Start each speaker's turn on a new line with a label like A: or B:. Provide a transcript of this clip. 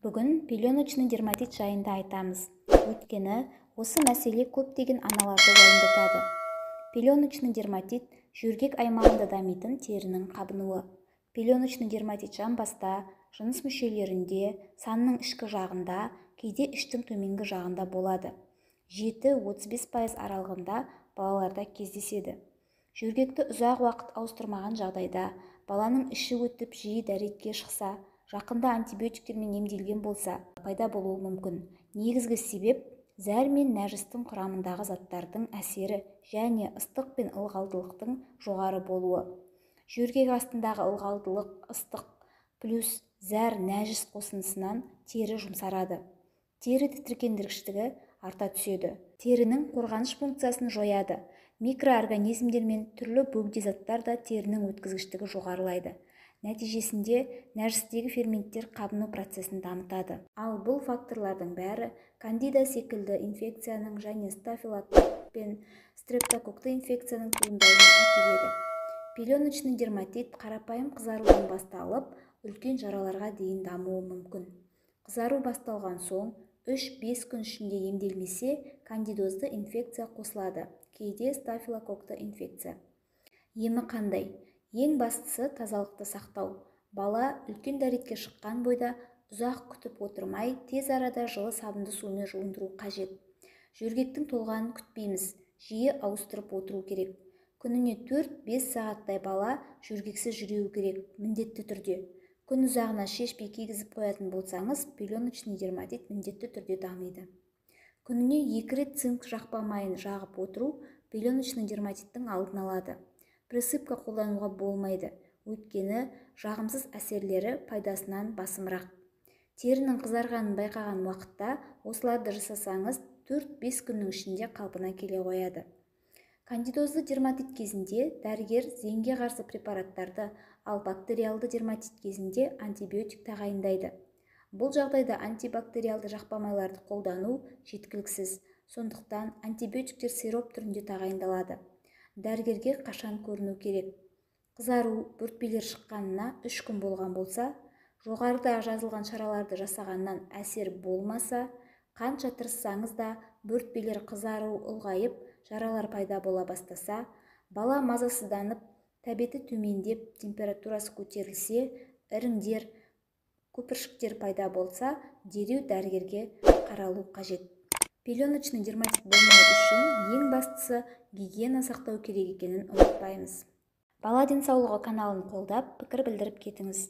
A: Бүгін пеленочный дерматит жайында айтамыз. Өйткені осы мәселе көптеген аналарды уайымдатады. Пеленочный дерматит жөргек аймағында дамитын терінің қабынуы. Пеленочный дерматит жамбаста, жыныс мүшелерінде, санның ішкі жағында, кейде іштің төменгі жағында болады. 7-35% аралығында балаларда кездеседі. Жөргекті ұзақ уақыт ауыстырмаған жағдайда, баланың іші өтіп жиі дәретке шықса, жақында антибиотиктермен емделген болса, пайда болуы мүмкін. Негізгі себеп зәр мен нәжістің құрамындағы заттардың әсері және ыстық пен ылғалдылықтың жоғары болуы. Жөргек астындағы ылғалдылық, ыстық плюс зәр нәжіс қосындысынан тері жұмсарады. Тері тітіркендіргіштігі арта түседі. Терінің қорғаныш функциясын жояды. Микроорганизмдер мен түрлі бөгде заттар да терінің өткізгіштігі жоғарылайды. Нәтижесінде нәжістегі ферменттер қабыну процесін дамытады. Ал бұл факторлардың бәрі кандида секілді инфекцияның және стафилококк пен стрептококкты инфекцияның туындауына әкеледі. Пеленочный дерматит қарапайым қызарудан басталып, үлкен жараларға дейін дамуы мүмкін. Қызару басталған соң 3-5 күн ішінде емделмесе, кандидозды инфекция қосылады, кейде стафилококкты инфекция. Емі қандай? Ең бастысы тазалықты сақтау. Бала үлкен дәретке шыққан бойда ұзақ күтіп отырмай, тез арада жылы сабынды сумен жуындыру қажет. Жөргектің толғанын күтпейміз, жиі ауыстырып отыру керек. Күніне 4-5 сағаттай бала жөргексіз жүруі керек, міндетті түрде. Күн ұзағына шешпей кигізіп қоятын болсаңыз, пеленочный дерматит міндетті түрде дамиды. Күніне 2 рет цинк жақпа майын жағып отыру пеленочный дерматиттің алдын алады. Присыпка қолдануға болмайды, өйткені жағымсыз әсерлері пайдасынан басымырақ. Терінің қызарғанын байқаған уақытта осыларды жасасаңыз 4-5 күннің ішінде қалпына келе қояды. Кандидозды дерматит кезінде дәрігер зеңге қарсы препараттарды, ал бактериалды дерматит кезінде антибиотик тағайындайды. Бұл жағдайда антибактериалды жақпамайларды қолдану жеткіліксіз, сондықтан антибиотиктер сироп түрінде тағайындалады. Дәрігерге қашан көріну керек? Қызару, бөртпелер шыққанына 3 күн болған болса, жоғарыда жазылған шараларды жасағаннан әсер болмаса, қанша тырыссаңыз да бөртпелер қызару ұлғайып, жаралар пайда бола бастаса, бала мазасызданып, тәбеті төмендеп, температурасы көтерілсе, іріңдер, көпіршіктер пайда болса, дереу дәрігерге қаралу қажет. Пеленочный дерматит болмау үшін ең бастысы гигиена сақтау керек екенін ұмытпаймыз. Бала денсаулығы каналын қолдап, пікір білдіріп кетіңіз.